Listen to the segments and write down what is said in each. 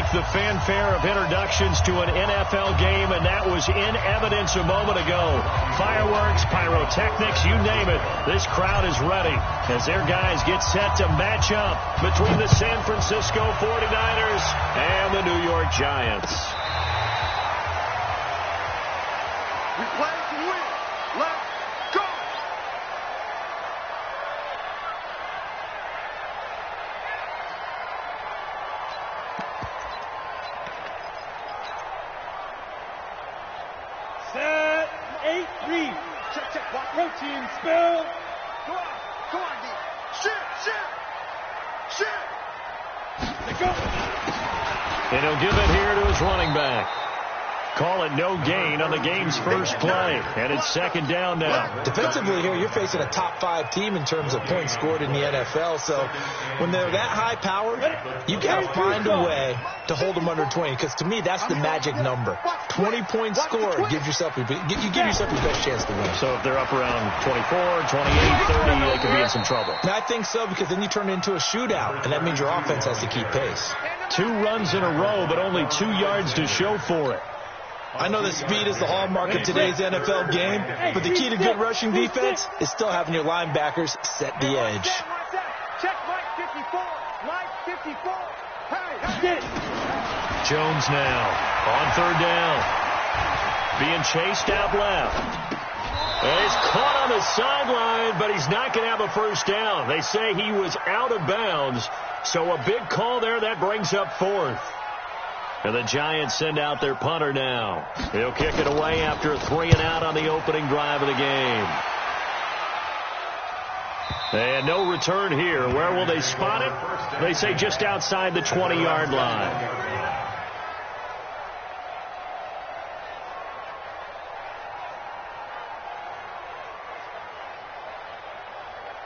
like the fanfare of introductions to an NFL game, and that was in evidence a moment ago. Fireworks, pyrotechnics, you name it. This crowd is ready as their guys get set to match up between the San Francisco 49ers and the New York Giants. We play to win. Let's go! Set, 8-3. Check, check, block, routine, spell. Go on, D. Shit! They go. And he'll give it here to his running back. Call it no gain on the game's first play. And it's second down now. Defensively here, you're facing a top 5 team in terms of points scored in the NFL. So when they're that high powered, you got to find a way to hold them under 20. Because to me, that's the magic number. 20 points scored, you give yourself your best chance to win. So if they're up around 24, 28, 30, they could be in some trouble. And I think so, because then you turn it into a shootout, and that means your offense has to keep pace. 2 runs in a row, but only 2 yards to show for it. I know that speed is the hallmark of today's NFL game, but the key to good rushing defense is still having your linebackers set the edge. Check Mike 54. Mike 54. Hey, Jones now on third down. Being chased out left. And he's caught on the sideline, but he's not going to have a first down. They say he was out of bounds, so a big call there. That brings up 4th. And the Giants send out their punter now. He'll kick it away after a 3-and-out on the opening drive of the game. And no return here. Where will they spot it? They say just outside the 20-yard line.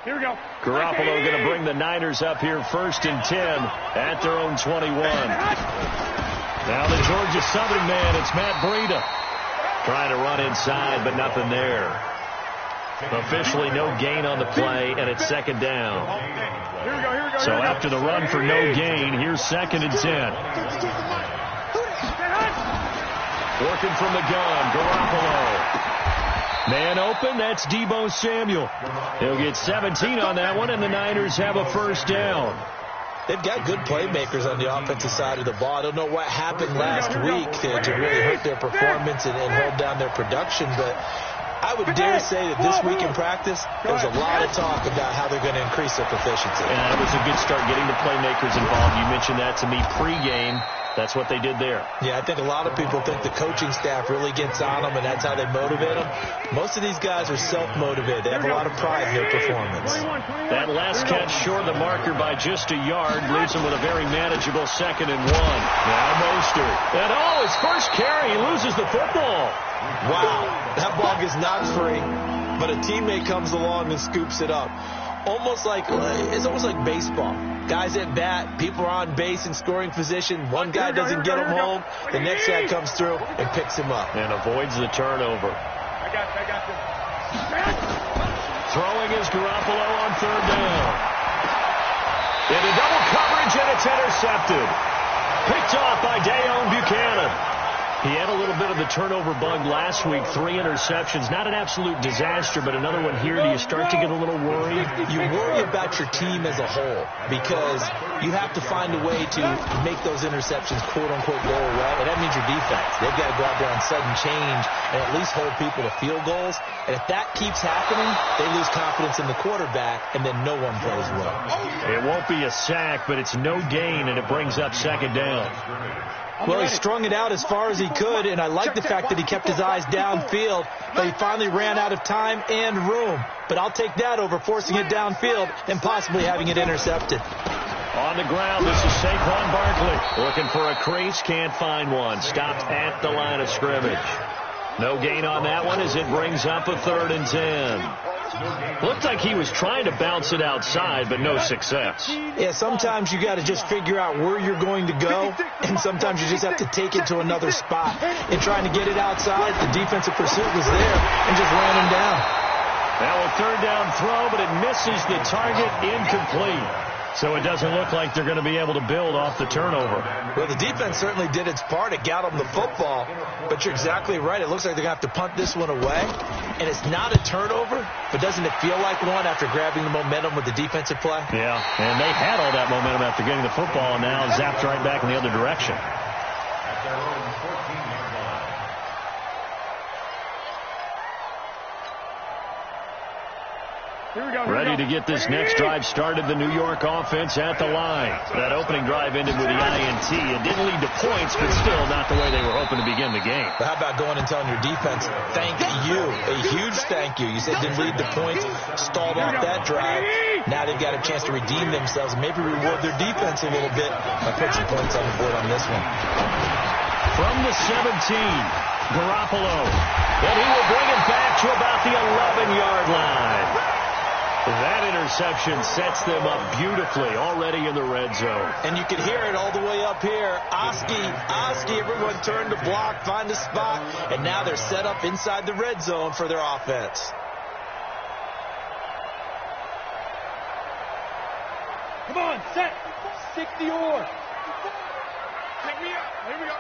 Here we go. Garoppolo going to bring the Niners up here 1st and 10 at their own 21. Now the Georgia Southern man, it's Matt Breida. Trying to run inside, but nothing there. Officially no gain on the play, and it's second down. Here we go. So after the run for no gain, here's 2nd and 10. Working from the gun, Garoppolo. Man open, that's Deebo Samuel. He'll get 17 on that one, and the Niners have a first down. They've got good playmakers on the offensive side of the ball. I don't know what happened last week to really hurt their performance and hold down their production, but I would dare say that this week in practice, there was a lot of talk about how they're going to increase their proficiency. And that was a good start getting the playmakers involved. You mentioned that to me pregame. That's what they did there. Yeah, I think a lot of people think the coaching staff really gets on them, and that's how they motivate them. Most of these guys are self-motivated. They have a lot of pride in their performance. That last catch short of the marker by just a yard leaves him with a very manageable 2nd and 1. Now Mostert. And his first carry, he loses the football. Wow, that ball gets knocked free, but a teammate comes along and scoops it up. It's almost like baseball. Guys at bat, people are on base in scoring position. One guy doesn't get him home. The next guy comes through and picks him up. And avoids the turnover. I got you. Throwing is Garoppolo on third down. Into double coverage, and it's intercepted. Picked off by Dayon Buchanan. He had a little bit of the turnover bug last week, 3 interceptions. Not an absolute disaster, but another one here. Do you start to get a little worried? You worry about your team as a whole because you have to find a way to make those interceptions, quote-unquote, go away, and that means your defense. They've got to go out there on sudden change and at least hold people to field goals. And if that keeps happening, they lose confidence in the quarterback, and then no one plays well. It won't be a sack, but it's no gain, and it brings up 2nd down. Well, he strung it out as far as he could, and I like the fact that he kept his eyes downfield, but he finally ran out of time and room. But I'll take that over forcing it downfield and possibly having it intercepted. On the ground, this is Saquon Barkley. Looking for a crease, can't find one. Stopped at the line of scrimmage. No gain on that one as it brings up a 3rd and 10. Looked like he was trying to bounce it outside, but no success. Yeah, sometimes you got to just figure out where you're going to go, and sometimes you just have to take it to another spot. In trying to get it outside, the defensive pursuit was there and just ran him down. Now a 3rd down throw, but it misses the target, incomplete. So it doesn't look like they're going to be able to build off the turnover. Well, the defense certainly did its part. It got them the football. But you're exactly right. It looks like they're going to have to punt this one away. And it's not a turnover, but doesn't it feel like one after grabbing the momentum with the defensive play? Yeah, and they had all that momentum after getting the football and now zapped right back in the other direction. Ready to get this next drive started, the New York offense at the line. That opening drive ended with the INT. It didn't lead to points, but still not the way they were hoping to begin the game. But how about going and telling your defense, thank you, a huge thank you. You said didn't lead to points, stalled off that drive. Now they've got a chance to redeem themselves and maybe reward their defense a little bit by putting some points on the board on this one. From the 17, Garoppolo. And he will bring it back to about the 11-yard line. That interception sets them up beautifully already in the red zone. And you can hear it all the way up here. Oski, everyone turned to block, find a spot, and now they're set up inside the red zone for their offense. Come on, set. 60 or. Pick me up. Here we go.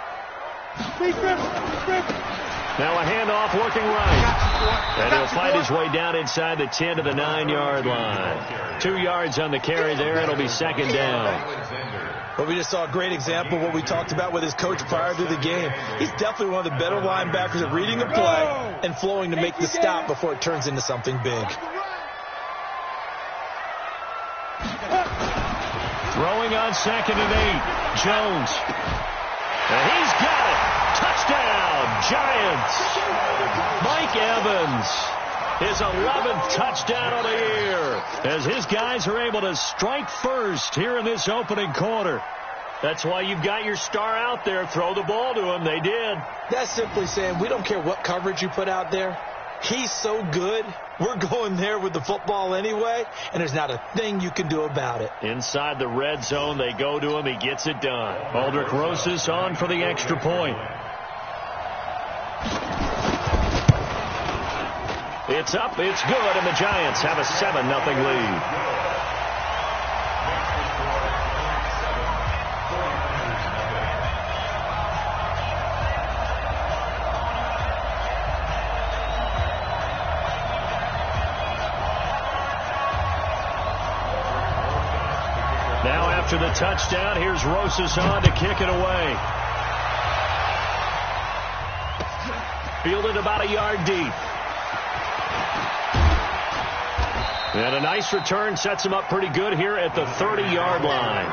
Now a handoff working right. And he'll fight his way down inside the 10 to the 9-yard line. 2 yards on the carry there. It'll be second down. Well, we just saw a great example of what we talked about with his coach prior to the game. He's definitely one of the better linebackers at reading a play and flowing to make the stop before it turns into something big. Throwing on 2nd and 8. Jones. And he's got it. Touchdown, Giants. Mike Evans, his 11th touchdown of the year, as his guys are able to strike first here in this opening quarter. That's why you've got your star out there. Throw the ball to him. They did. That's simply saying we don't care what coverage you put out there. He's so good. We're going there with the football anyway, and there's not a thing you can do about it. Inside the red zone, they go to him. He gets it done. Aldrich Rosas on for the extra point. It's up, it's good, and the Giants have a 7-0 lead. Now after the touchdown, here's Rosas on to kick it away. Fielded about a yard deep. And a nice return sets him up pretty good here at the 30-yard line.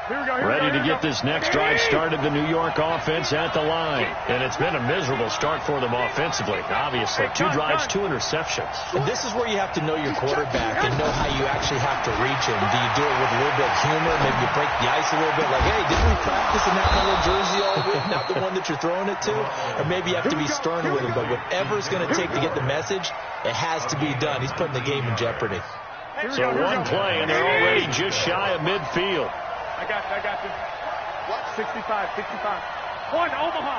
Ready to get this next drive started, the New York offense at the line. And it's been a miserable start for them offensively, obviously. 2 drives, 2 interceptions. And this is where you have to know your quarterback and know how you actually have to reach him. Do you do it with a little bit of humor? Maybe you break the ice a little bit, like, hey, didn't we practice in that color jersey all week, not the one that you're throwing it to? Or maybe you have to be stern with him, but whatever it's going to take to get the message, it has to be done. He's putting the game in jeopardy. So one play, and they're already just shy of midfield. I got you. 65. One, Omaha.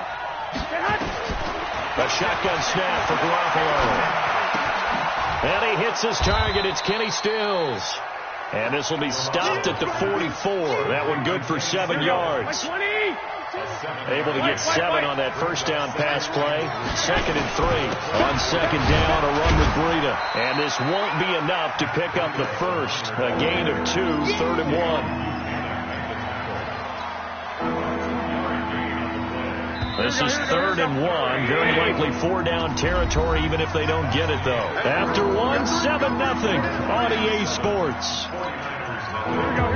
A shotgun snap for Garoppolo. And he hits his target. It's Kenny Stills. And this will be stopped at the 44. That one good for 7 yards. Able to get 7 on that first down pass play. 2nd and 3. On 2nd down, a run with Breida. And this won't be enough to pick up the first. A gain of 2, 3rd and 1. This is 3rd and 1. Very likely 4-down territory, even if they don't get it, though. After 1, 7-0 on EA Sports. Here we go.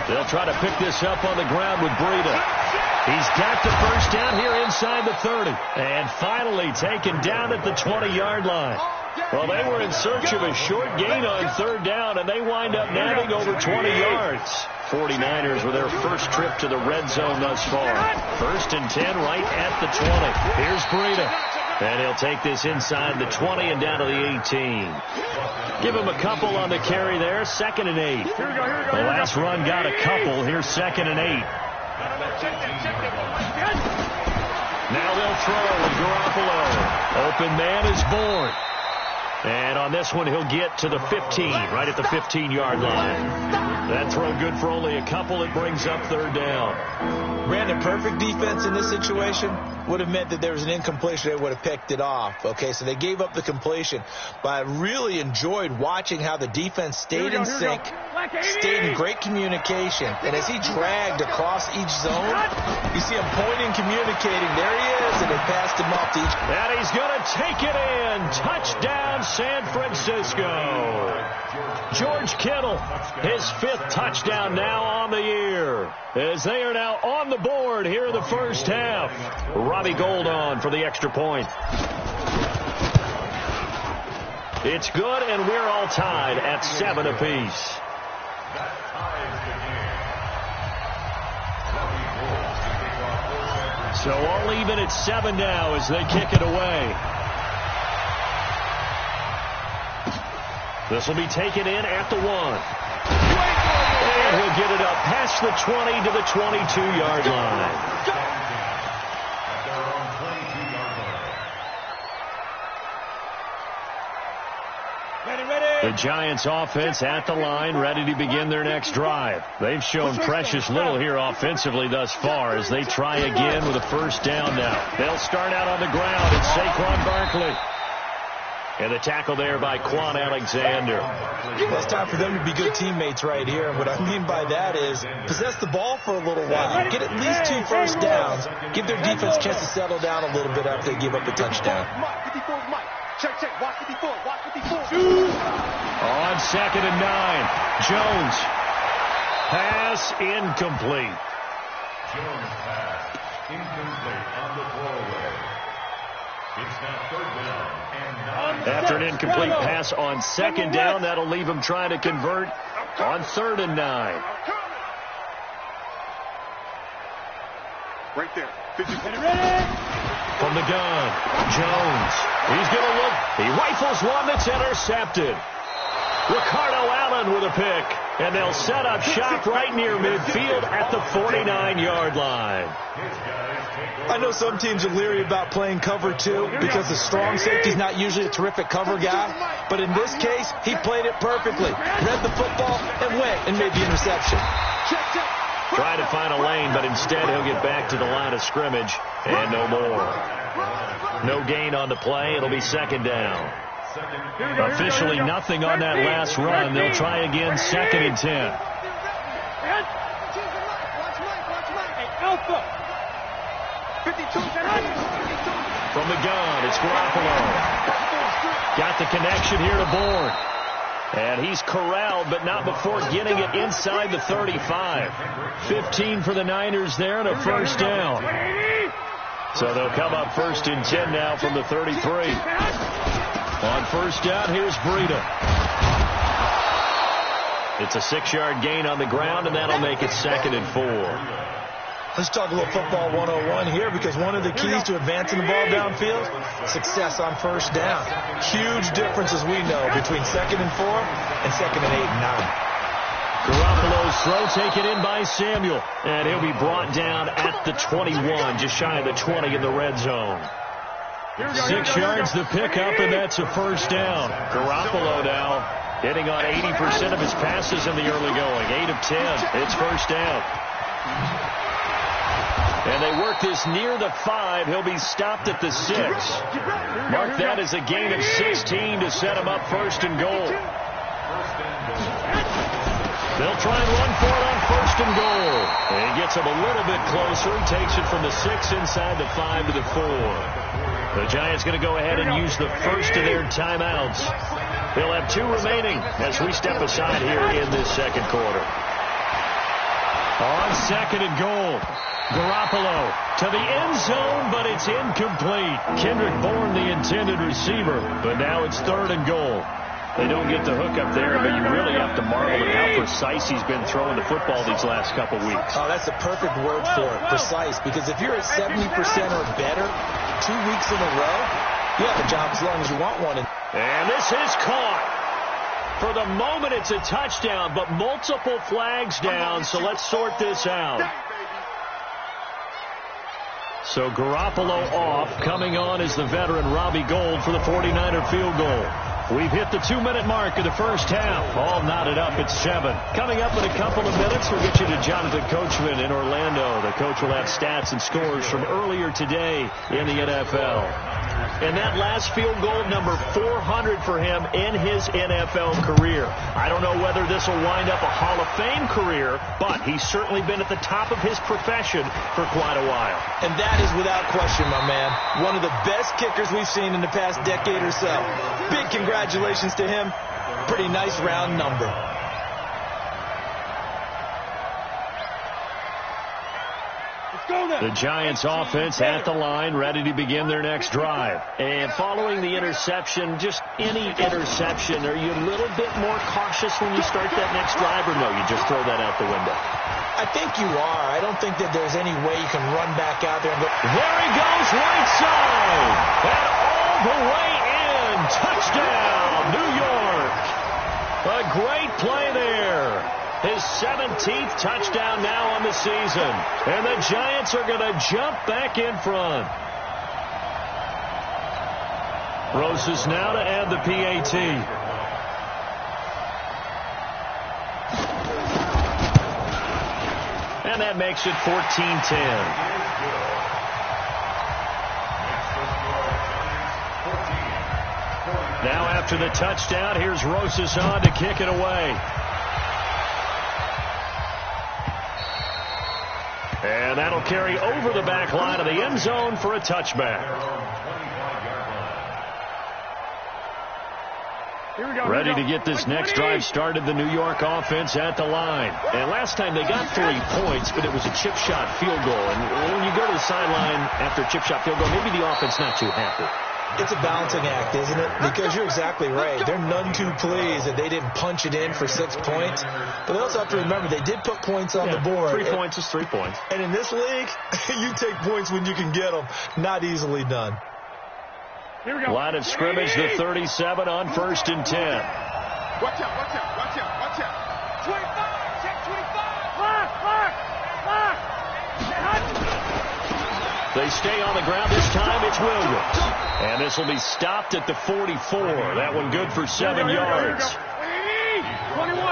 They'll try to pick this up on the ground with Breida. He's got the first down here inside the 30. And finally taken down at the 20-yard line. Well, they were in search of a short gain on 3rd down, and they wind up nabbing over 20 yards. 49ers with their first trip to the red zone thus far. 1st and 10 right at the 20. Here's Breida. And he'll take this inside the 20 and down to the 18. Give him a couple on the carry there. 2nd and 8. The last run got a couple. Here's 2nd and 8. Now they'll throw with Garoppolo. Open man is born. And on this one, he'll get to the 15, right at the 15-yard line. That throw good for only a couple. It brings up third down. Brandon, perfect defense in this situation would have meant that there was an incompletion. They would have picked it off. Okay, so they gave up the completion. But I really enjoyed watching how the defense stayed in sync, stayed in great communication. And as he dragged across each zone, you see him pointing, communicating. There he is, and they passed him off to each. And he's going to take it in. Touchdown, San Francisco. George Kittle, his 5th touchdown now on the year, as they are now on the board here in the first half. Robbie Gould on for the extra point. It's good, and we're all tied at 7 apiece. So all even at 7 now as they kick it away. This will be taken in at the 1. And he'll get it up past the 20 to the 22-yard line. The Giants offense at the line, ready to begin their next drive. They've shown precious little here offensively thus far as they try again with a first down now. They'll start out on the ground. It's Saquon Barkley. And the tackle there by Quan Alexander. Well, it's time for them to be good teammates right here. And what I mean by that is possess the ball for a little while. Get at least 2 first downs. Give their defense a chance to settle down a little bit after they give up a touchdown. Check, check. Watch 54. Watch 54. On 2nd and 9. Jones. Pass incomplete. Jones pass incomplete on the throwaway. It's now 3rd down and 9. After an incomplete pass on 2nd down, that'll leave him trying to convert on 3rd and 9. Right there. From the gun, Jones. He's going to look. He rifles one that's intercepted. Ricardo Allen with a pick. And they'll set up shop right near midfield at the 49-yard line. I know some teams are leery about playing cover 2 because the strong safety's not usually a terrific cover guy. But in this case, he played it perfectly. Read the football and went and made the interception. Trying to find a lane, but instead he'll get back to the line of scrimmage and no more. No gain on the play. It'll be 2nd down. Officially nothing on that last run. They'll try again 2nd and 10. From the gun, it's Garoppolo. Got the connection here to Bourne. And he's corralled, but not before getting it inside the 35. 15 for the Niners there and a first down. So they'll come up 1st and 10 now from the 33. On first down, here's Breida. It's a 6-yard gain on the ground, and that'll make it 2nd and 4. Let's talk a little football 101 here, because one of the keys to advancing the ball downfield, success on first down. Huge difference, as we know, between 2nd and 4 and 2nd and 8 and 9. Garoppolo's throw taken in by Samuel, and he'll be brought down at the 21, just shy of the 20 in the red zone. 6 yards the pickup, and that's a first down. Garoppolo now hitting on 80% of his passes in the early going. 8 of 10. It's first down. And they work this near the 5. He'll be stopped at the 6. Mark that as a gain of 16 to set him up 1st and goal. They'll try and run for it on 1st and goal. And he gets him a little bit closer. He takes it from the 6 inside the 5 to the 4. The Giants going to go ahead and use the first of their timeouts. They'll have 2 remaining as we step aside here in this 2nd quarter. On 2nd and goal. Garoppolo to the end zone, but it's incomplete. Kendrick Bourne, the intended receiver, but now it's 3rd and goal. They don't get the hook up there, but you really have to marvel at how precise he's been throwing the football these last couple weeks. Oh, that's the perfect word for it, precise, because if you're at 70% or better 2 weeks in a row, you have a job as long as you want one. And this is caught. For the moment, it's a touchdown, but multiple flags down, so let's sort this out. So Garoppolo off. Coming on is the veteran Robbie Gould for the 49er field goal. We've hit the 2-minute mark of the first half. All knotted up at 7. Coming up in a couple of minutes, we'll get you to Jonathan Coachman in Orlando. The coach will have stats and scores from earlier today in the NFL. And that last field goal, number 400 for him in his NFL career. I don't know whether this will wind up a Hall of Fame career, but he's certainly been at the top of his profession for quite a while. And that is without question, my man. One of the best kickers we've seen in the past decade or so. Big congratulations to him. Pretty nice round number. The Giants offense at the line, ready to begin their next drive. And following the interception, just any interception, are you a little bit more cautious when you start that next drive, or no, you just throw that out the window? I think you are. I don't think that there's any way you can run back out there and go, there he goes, right side, and all the way in. Touchdown, New York. A great play there. His 17th touchdown now on the season. And the Giants are going to jump back in front. Roses now to add the PAT. And that makes it 14-10. Now after the touchdown, here's Roses on to kick it away. And that'll carry over the back line of the end zone for a touchback. Ready to get this next drive started, the New York offense at the line. And last time they got 3 points, but it was a chip shot field goal. And when you go to the sideline after a chip shot field goal, maybe the offense not too happy. It's a balancing act, isn't it? Because you're exactly right. They're none too pleased that they didn't punch it in for 6 points. But they also have to remember they did put points on the board. 3 points is 3 points. And in this league, you take points when you can get them. Not easily done. Here we go. Line of scrimmage, the 37 on 1st and 10. Watch out, watch out, watch out, watch out. 25, check 25. Lock. They stay on the ground. This time it's Williams. And this will be stopped at the 44. That one good for 7 yards. 21.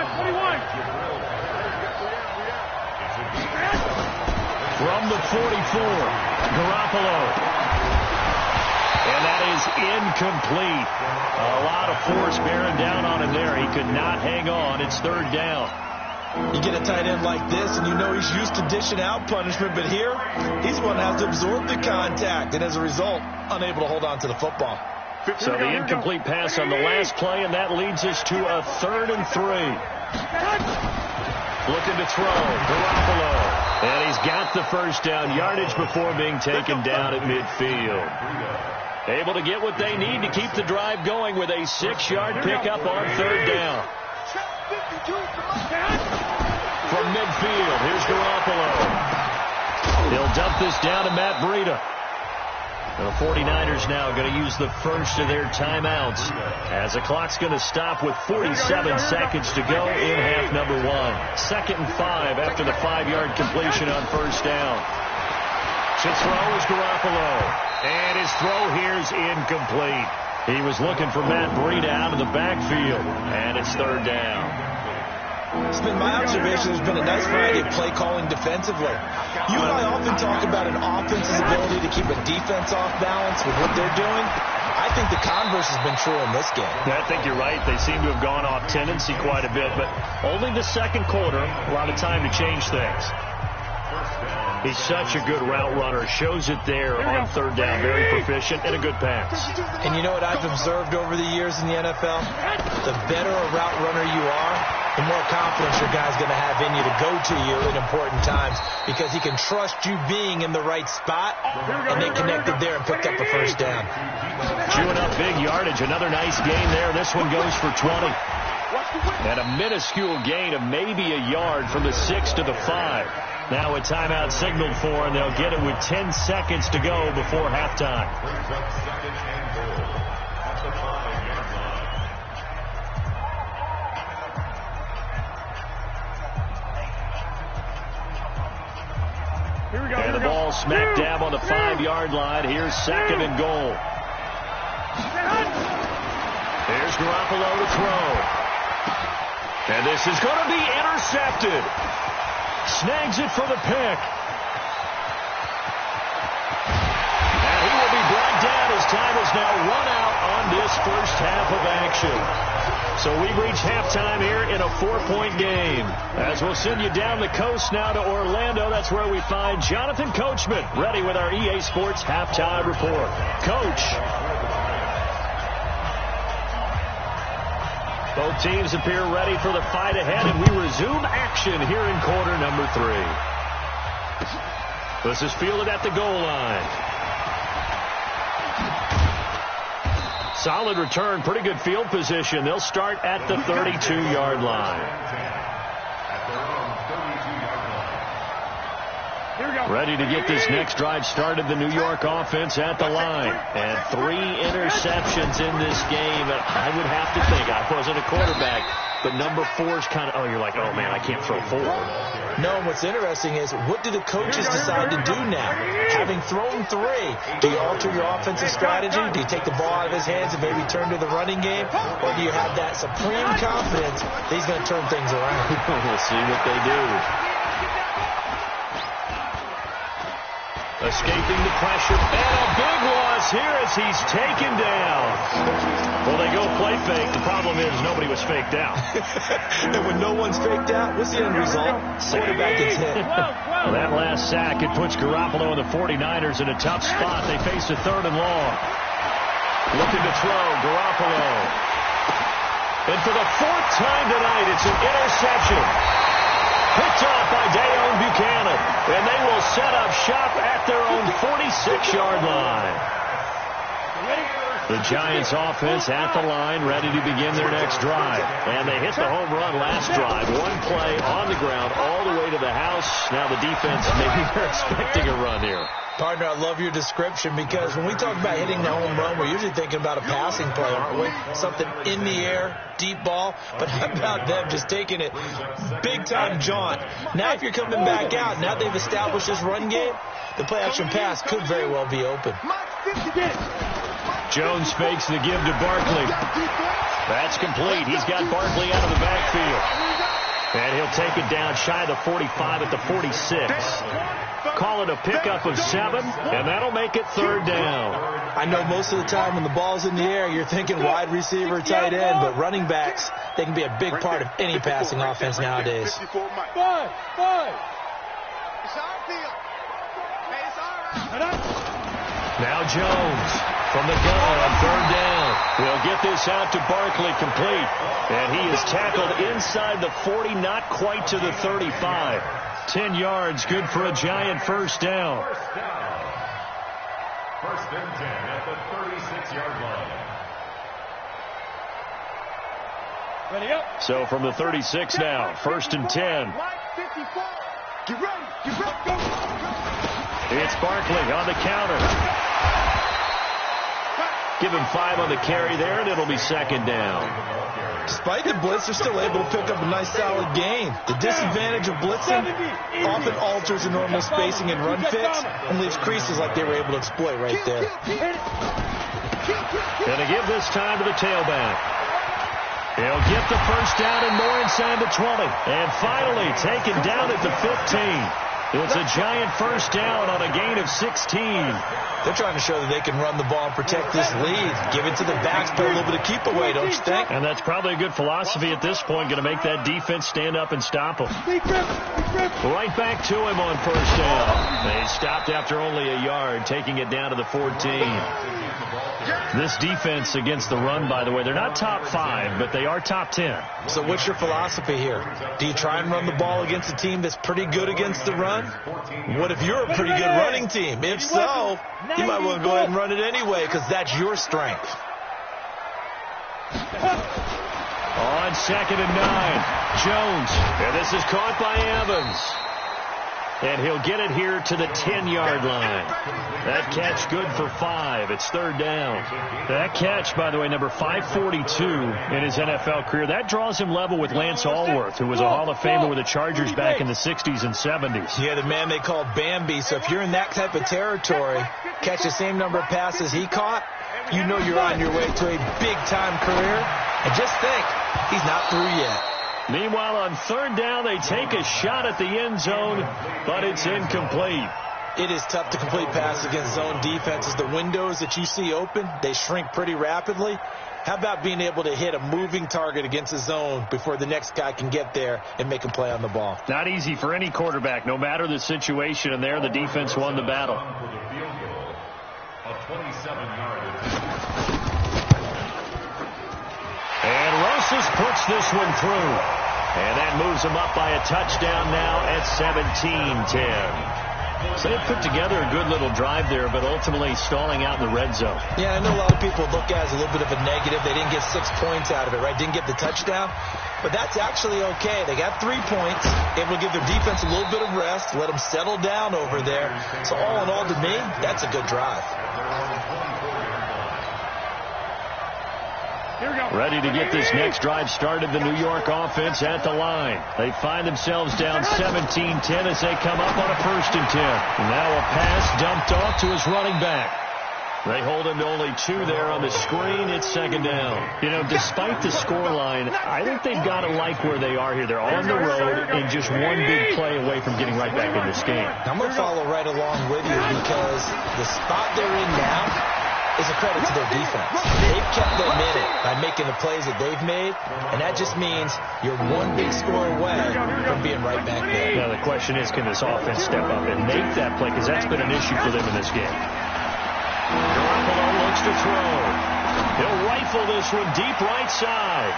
From the 44, Garoppolo. And that is incomplete. A lot of force bearing down on him there. He could not hang on. It's 3rd down. You get a tight end like this, and you know he's used to dishing out punishment, but here, he's one that has to absorb the contact, and as a result, unable to hold on to the football. So the incomplete pass on the last play, and that leads us to a 3rd and 3. Looking to throw, Garoppolo. And he's got the first down, yardage before being taken down at midfield. Able to get what they need to keep the drive going with a 6-yard pickup on 3rd down. From midfield, here's Garoppolo. He'll dump this down to Matt Breida. And the 49ers now going to use the first of their timeouts as the clock's going to stop with 47 seconds to go in half number 1. 2nd and 5 after the 5-yard completion on 1st down. To throw is Garoppolo. And his throw here is incomplete. He was looking for Matt Breida out of the backfield. And it's 3rd down. It's been my observation there's been a nice variety of play calling defensively. You and I often talk about an offense's ability to keep a defense off balance with what they're doing. I think the converse has been true in this game. I think you're right. They seem to have gone off tendency quite a bit, but only the 2nd quarter, a lot of time to change things. He's such a good route runner. Shows it there on 3rd down. Very proficient and a good pass. And you know what I've observed over the years in the NFL? The better a route runner you are, the more confidence your guy's going to have in you to go to you in important times because he can trust you being in the right spot, and they connected there and picked up a 1st down. Chewing up big yardage. Another nice gain there. This one goes for 20. And a minuscule gain of maybe a yard from the 6 to the 5. Now a timeout signaled for, and they'll get it with 10 seconds to go before halftime. And the ball smack dab on the 5-yard line. Here's 2nd and goal. There's Garoppolo to throw. And this is going to be intercepted. Snags it for the pick. And he will be brought down as time is now run out on this first half of action. So we've reached halftime here in a 4-point game. As we'll send you down the coast now to Orlando. That's where we find Jonathan Coachman ready with our EA Sports halftime report. Coach. Both teams appear ready for the fight ahead, and we resume action here in quarter number 3. This is fielded at the goal line. Solid return, pretty good field position. They'll start at the 32-yard line. Ready to get this next drive started, the New York offense at the line. And 3 interceptions in this game. And I would have to think, I wasn't a quarterback, but number 4 is kind of, you're like, oh, man, I can't throw 4. No, and what's interesting is, what do the coaches decide to do now? Having thrown 3, do you alter your offensive strategy? Do you take the ball out of his hands and maybe turn to the running game? Or do you have that supreme confidence that he's going to turn things around? We'll see what they do. Escaping the pressure, and a big loss here as he's taken down. Well, they go play fake. The problem is nobody was faked out. And when no one's faked out, what's the end result? Quarterback gets hit. Well, that last sack, it puts Garoppolo and the 49ers in a tough spot. They face a 3rd and long. Looking to throw, Garoppolo. And for the 4th time tonight, it's an interception. Picked off by Dayon Buchanan. And they will set up shop at their own 46-yard line. The Giants offense at the line, ready to begin their next drive. And they hit the home run last drive. 1 play on the ground all the way to the house. Now the defense, maybe they're expecting a run here. Partner, I love your description, because when we talk about hitting the home run, we're usually thinking about a passing play, aren't we? Something in the air, deep ball. But how about them just taking it big-time jaunt? Now if you're coming back out, now they've established this run game, the play-action pass could very well be open. Jones fakes the give to Barkley. That's complete. He's got Barkley out of the backfield. And he'll take it down shy of the 45 at the 46. Call it a pickup of 7, and that'll make it 3rd down. I know most of the time when the ball's in the air, you're thinking wide receiver, tight end, but running backs, they can be a big part of any passing offense nowadays. Now Jones from the gun on 3rd down. We'll get this out to Barkley, complete. And he is tackled inside the 40, not quite to the 35. 10 yards, good for a Giant first down. 1st and 10 at the 36-yard line. Ready up. So from the 36 now, 1st and 10. Get ready, go. It's Barkley on the counter. Give him 5 on the carry there, and it'll be 2nd down. Despite the blitz, they're still able to pick up a nice solid gain. The disadvantage of blitzing often alters the normal spacing and run fits and leaves creases like they were able to exploit right there. Gonna give this time to the tailback. He'll get the first down and more inside the 20. And finally taken down at the 15. It's a Giant first down on a gain of 16. They're trying to show that they can run the ball and protect this lead. Give it to the backs, put a little bit of keep away, don't you think? And that's probably a good philosophy at this point, going to make that defense stand up and stop them. Right back to him on first down. They stopped after only a yard, taking it down to the 14. This defense against the run, by the way, they're not top 5, but they are top 10. So what's your philosophy here? Do you try and run the ball against a team that's pretty good against the run? What if you're a pretty good running team? If so, you might want to go ahead and run it anyway, because that's your strength. On 2nd and 9, Jones. And this is caught by Evans. And he'll get it here to the 10-yard line. That catch good for 5. It's third down. That catch, by the way, number 542 in his NFL career. That draws him level with Lance Allworth, who was a Hall of Famer with the Chargers back in the 60s and 70s. Yeah, the man they called Bambi. So if you're in that type of territory, catch the same number of passes he caught, you know you're on your way to a big-time career. And just think, he's not through yet. Meanwhile, on third down, they take a shot at the end zone, but it's incomplete. It is tough to complete passes against zone defenses. The windows that you see open, they shrink pretty rapidly. How about being able to hit a moving target against a zone before the next guy can get there and make a play on the ball? Not easy for any quarterback, no matter the situation, and there the defense won the battle. A 27-yard And Rosas puts this one through. And that moves him up by a touchdown now at 17-10. So they put together a good little drive there, but ultimately stalling out in the red zone. Yeah, I know a lot of people look at it as a little bit of a negative. They didn't get 6 points out of it, right? Didn't get the touchdown. But that's actually okay. They got 3 points. Able to give their defense a little bit of rest, let them settle down over there. So all in all, to me, that's a good drive. Ready to get this next drive started, the New York offense at the line. They find themselves down 17-10 as they come up on a 1st and 10. And now a pass dumped off to his running back. They hold him to only 2 there on the screen. It's 2nd down. You know, despite the scoreline, I think they've got to like where they are here. They're on the road and just one big play away from getting right back in this game. I'm going to follow right along with you because the spot they're in now is a credit to their defense. They've kept them in it by making the plays that they've made, and that just means you're one big score away from being right back there. Now, the question is, can this offense step up and make that play? Because that's been an issue for them in this game. Garoppolo looks to throw. He'll rifle this one deep right side.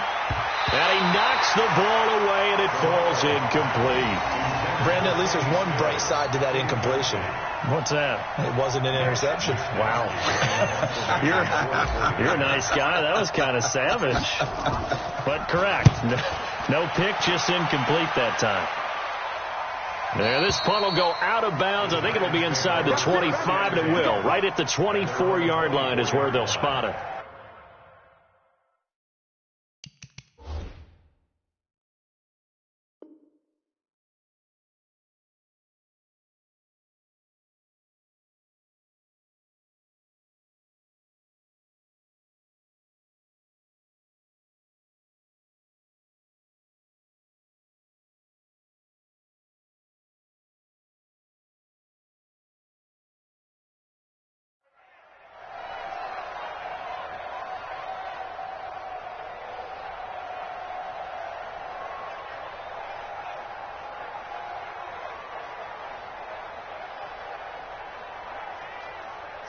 And he knocks the ball away, and it falls incomplete. Brandon, at least there's one bright side to that incompletion. What's that? It wasn't an interception. Wow. You're a nice guy. That was kind of savage. But correct. No pick, just incomplete that time. There, this punt will go out of bounds. I think it'll be inside the 25, and it will. Right at the 24-yard line is where they'll spot it.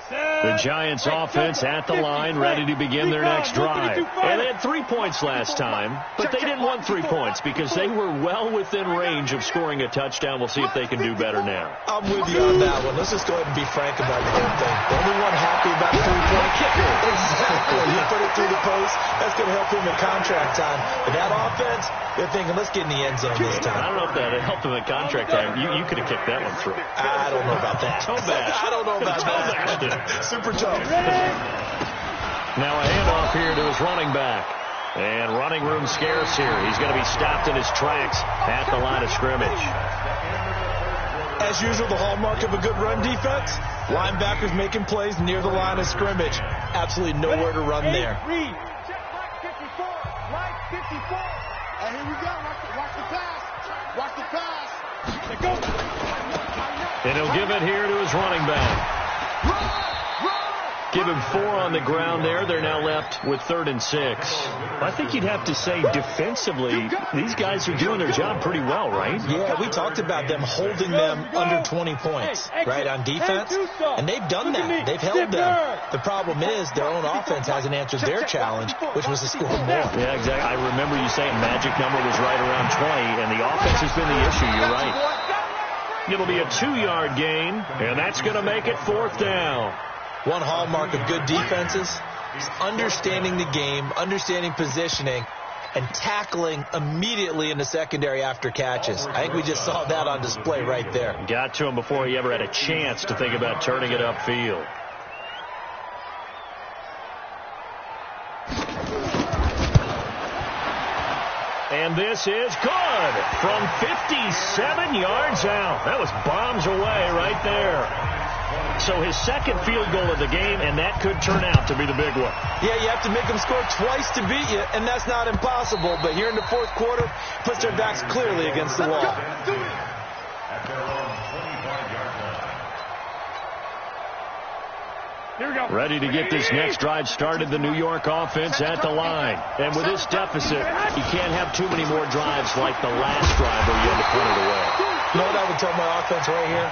The Giants offense at the line, ready to begin their next drive. And they had 3 points last time, but they didn't want 3 points because they were well within range of scoring a touchdown. We'll see if they can do better now. I'm with you on that one. Let's just go ahead and be frank about the whole thing. The only one happy about the 3-point kicker. Exactly. You put it through the post. That's going to help him in contract time. But that offense, they're thinking, let's get in the end zone this time. I don't know if that helped him in contract time. You could have kicked that one through. I don't know about that. Toe bash. I don't know about that. Super tough. Now a handoff here to his running back. And running room scarce here. He's going to be stopped in his tracks at the line of scrimmage. As usual, the hallmark of a good run defense, linebackers making plays near the line of scrimmage. Absolutely nowhere to run there. Check 54. Right 54. And here we go. Watch the pass. Watch the pass. Let go. And he'll give it here to his running back. Give him 4 on the ground there. They're now left with 3rd and 6. I think you'd have to say defensively, these guys are doing their job pretty well, right? Yeah, we talked about them holding them under 20 points, right, on defense. And they've done that. They've held them. The problem is their own offense hasn't answered their challenge, which was to score more. Yeah, exactly. I remember you saying magic number was right around 20, and the offense has been the issue. You're right. It'll be a 2-yard gain, and that's going to make it 4th down. One hallmark of good defenses is understanding the game, understanding positioning, and tackling immediately in the secondary after catches. I think we just saw that on display right there. Got to him before he ever had a chance to think about turning it upfield. And this is good from 57 yards out. That was bombs away right there. So his second field goal of the game, and that could turn out to be the big one. Yeah, you have to make them score twice to beat you, and that's not impossible. But here in the fourth quarter, puts their backs clearly against the wall. At their own 25-yard line. Here we go. Ready to get this next drive started, the New York offense at the line. And with this deficit, you can't have too many more drives like the last drive where you had to punt it away. You know what I would tell my offense right here?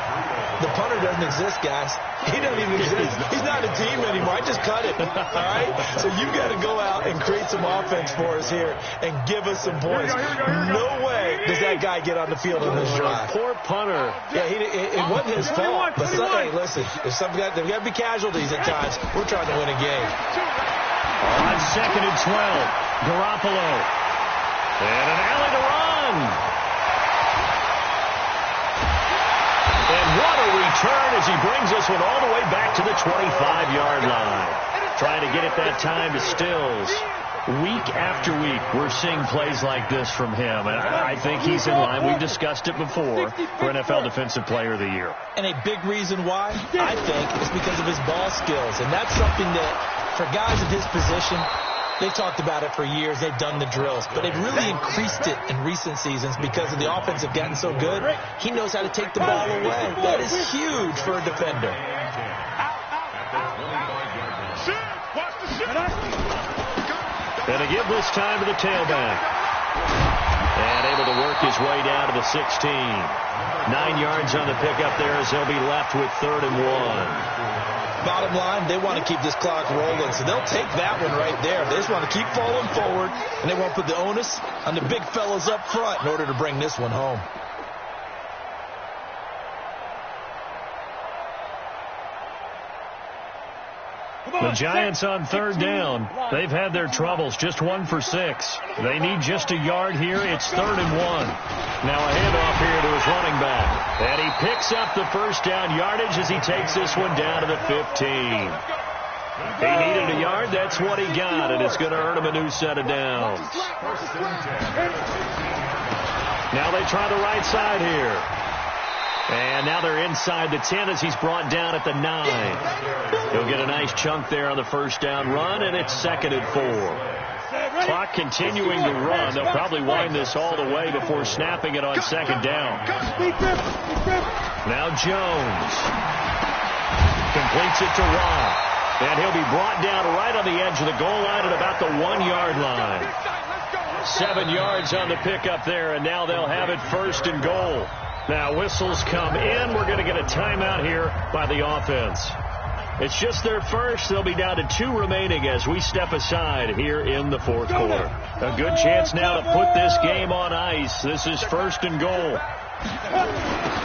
The punter doesn't exist, guys. He doesn't even exist. He's not a team anymore. I just cut it, all right? So you've got to go out and create some offense for us here and give us some points. No way does that guy get on the field on this drive. Poor punter. Yeah, it wasn't his fault. But hey, listen, there's got to be casualties at times. We're trying to win a game. On 2nd and 12, Garoppolo. And an alley to run. And what a return as he brings this one all the way back to the 25-yard line. Trying to get it that time to Stills. Week after week, we're seeing plays like this from him, and I think he's in line. We've discussed it before for NFL Defensive Player of the Year. And a big reason why, I think, is because of his ball skills. And that's something that, for guys of his position, they've talked about it for years. They've done the drills. But they've really increased it in recent seasons because of the offense have gotten so good. He knows how to take the ball away. That is huge for a defender. And to give this time to the tailback. And able to work his way down to the 16. 9 yards on the pickup there as they'll be left with 3rd and 1. Bottom line, they want to keep this clock rolling, so they'll take that one right there. They just want to keep falling forward, and they won't put the onus on the big fellas up front in order to bring this one home. The Giants on 3rd down. They've had their troubles. Just 1 for 6. They need just a yard here. It's 3rd and 1. Now a handoff here to his running back. And he picks up the first down yardage as he takes this one down to the 15. He needed a yard. That's what he got, and it's going to earn him a new set of downs. Now they try the right side here. And now they're inside the 10 as he's brought down at the 9. He'll get a nice chunk there on the first down run, and it's 2nd and 4. Clock continuing to run. They'll probably wind this all the way before snapping it on 2nd down. Now Jones completes it to Robb. And he'll be brought down right on the edge of the goal line at about the 1-yard line. 7 yards on the pickup there, and now they'll have it 1st and goal. Now whistles come in. We're going to get a timeout here by the offense. It's just their first. They'll be down to 2 remaining as we step aside here in the 4th quarter. A good chance now to put this game on ice. This is 1st and goal.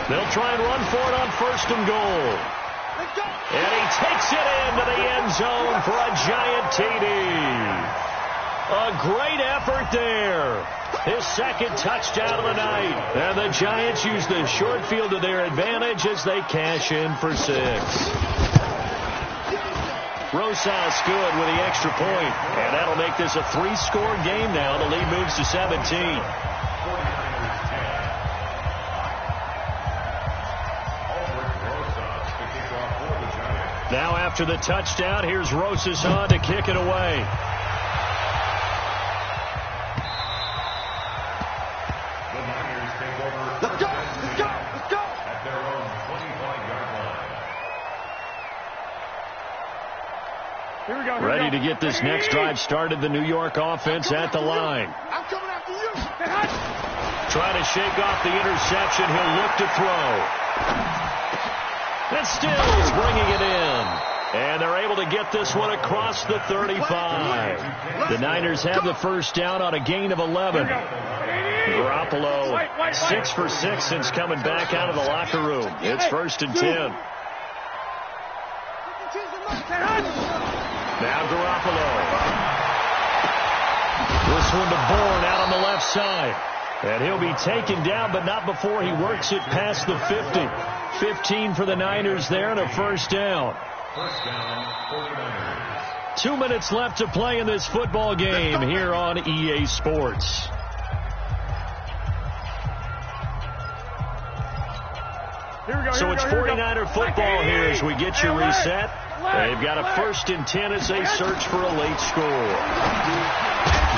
They'll try and run for it on 1st and goal. And he takes it into the end zone for a giant TD. A great effort there. His 2nd touchdown of the night. And the Giants use the short field to their advantage as they cash in for 6. Rosas good with the extra point. And that'll make this a 3-score game now. The lead moves to 17. Now after the touchdown, here's Rosas on to kick it away. Ready to get this next drive started, the New York offense at the line. I'm coming after you. Trying to shake off the interception. He'll look to throw. And Stills bringing it in. And they're able to get this one across the 35. The Niners have the first down on a gain of 11. Garoppolo 6 for 6 since coming back out of the locker room. It's 1st and 10. Now Garoppolo. This one to Bourne out on the left side. And he'll be taken down, but not before he works it past the 50. 15 for the Niners there and a first down. First down, 49ers. 2 minutes left to play in this football game here on EA Sports. So it's 49er football here as we get you reset. They've got a 1st and 10 as they search for a late score.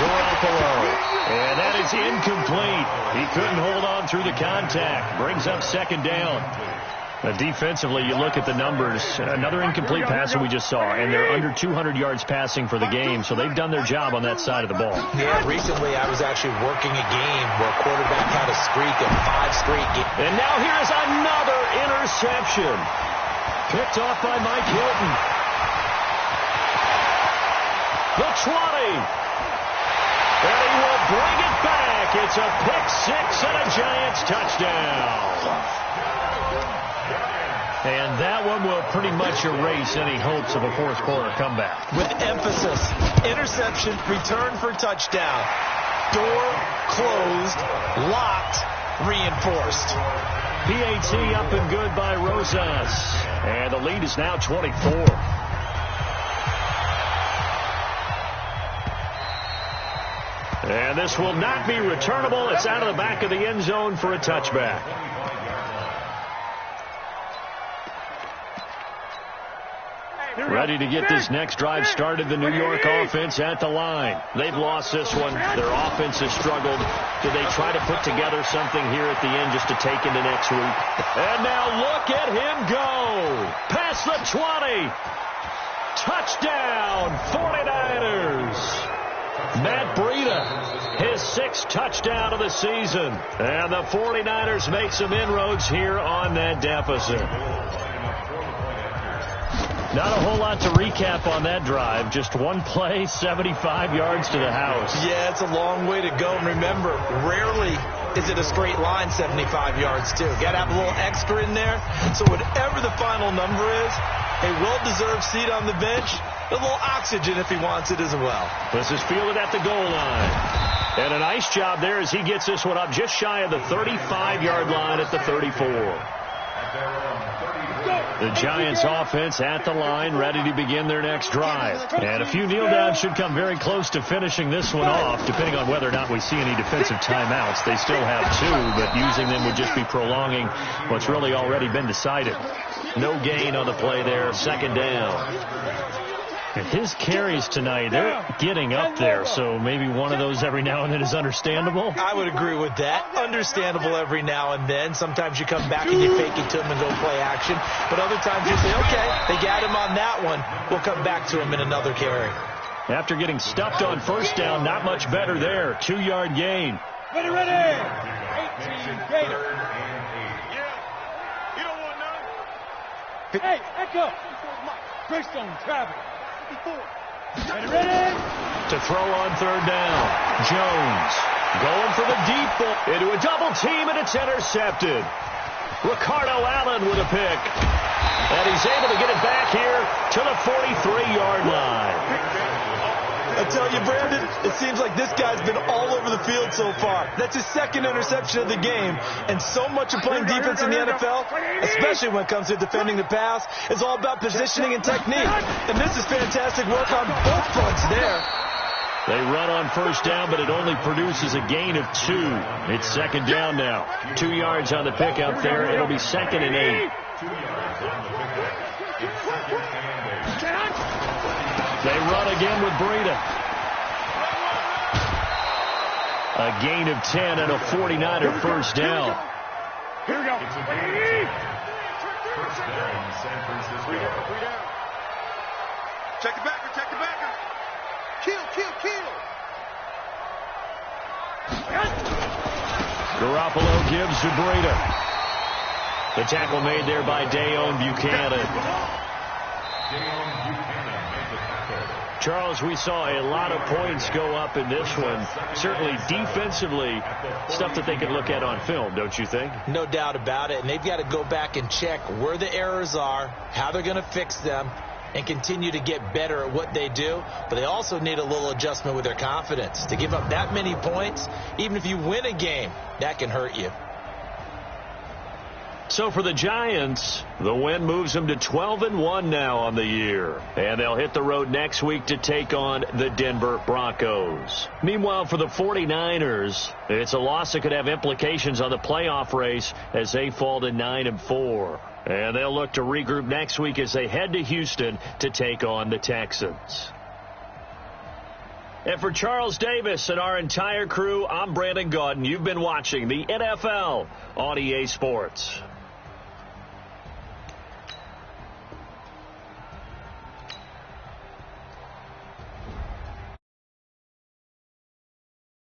Garoppolo. And that is incomplete. He couldn't hold on through the contact. Brings up 2nd down. Defensively, you look at the numbers. Another incomplete pass that we just saw, and they're under 200 yards passing for the game, so they've done their job on that side of the ball. Yeah, recently I was actually working a game where a quarterback had a streak of 5 straight games. And now here's another interception. Picked off by Mike Hilton. The 20. And he will bring it back. It's a pick 6 and a Giants touchdown. And that one will pretty much erase any hopes of a 4th quarter comeback. With emphasis, interception, return for touchdown. Door closed, locked, reinforced. PAT up and good by Rosas. And the lead is now 24. And this will not be returnable. It's out of the back of the end zone for a touchback. Ready to get this next drive started, the New York offense at the line. They've lost this one. Their offense has struggled. Do they try to put together something here at the end just to take into next week? And now look at him go. Past the 20. Touchdown, 49ers. Matt Breida, his 6th touchdown of the season. And the 49ers make some inroads here on that deficit. Not a whole lot to recap on that drive. Just one play, 75 yards to the house. Yeah, it's a long way to go. And remember, rarely is it a straight line 75 yards, too. Got to have a little extra in there. So whatever the final number is, a well-deserved seat on the bench, a little oxygen if he wants it as well. This is fielded at the goal line. And a nice job there as he gets this one up just shy of the 35-yard line at the 34. The Giants offense at the line, ready to begin their next drive. And a few kneel downs should come very close to finishing this one off, depending on whether or not we see any defensive timeouts. They still have 2, but using them would just be prolonging what's really already been decided. No gain on the play there, 2nd down. And his carries tonight, they're getting up there, so maybe one of those every now and then is understandable. I would agree with that. Understandable every now and then. Sometimes you come back and you fake it to him and go play action. But other times you say, okay, they got him on that one. We'll come back to him in another carry. Irgendwie getting stuffed on 1st down, not much better there. 2-yard gain. Ready, ready. 18 Gator. You don't want none. Hey, Echo. Greystone travel. Ready, ready. To throw on 3rd down. Jones going for the deep ball. Into a double team, and it's intercepted. Ricardo Allen with a pick. And he's able to get it back here to the 43-yard line. I tell you, Brandon, it seems like this guy's been all over the field so far. That's his 2nd interception of the game. And so much of playing defense in the NFL, especially when it comes to defending the pass, is all about positioning and technique. And this is fantastic work on both fronts there. They run on 1st down, but it only produces a gain of 2. It's 2nd down now. 2 yards on the pickup there. It'll be 2nd and 8. 2 yards on the pickup. It's 2nd and 8. They run again with Breida. A gain of 10 and a 49er first down. Here we go. First down, San Francisco. Check the backer, check the backer. Kill. Garoppolo gives to Breida. The tackle made there by Dayon Buchanan. Charles, we saw a lot of points go up in this one. Certainly defensively, stuff that they can look at on film, don't you think? No doubt about it. And they've got to go back and check where the errors are, how they're going to fix them. and continue to get better at what they do, but they also need a little adjustment with their confidence. To give up that many points, even if you win a game, that can hurt you. So for the Giants, the win moves them to 12-1 now on the year. And they'll hit the road next week to take on the Denver Broncos. Meanwhile, for the 49ers, it's a loss that could have implications on the playoff race as they fall to 9-4. And they'll look to regroup next week as they head to Houston to take on the Texans. And for Charles Davis and our entire crew, I'm Brandon Gaudin. You've been watching the NFL on EA Sports.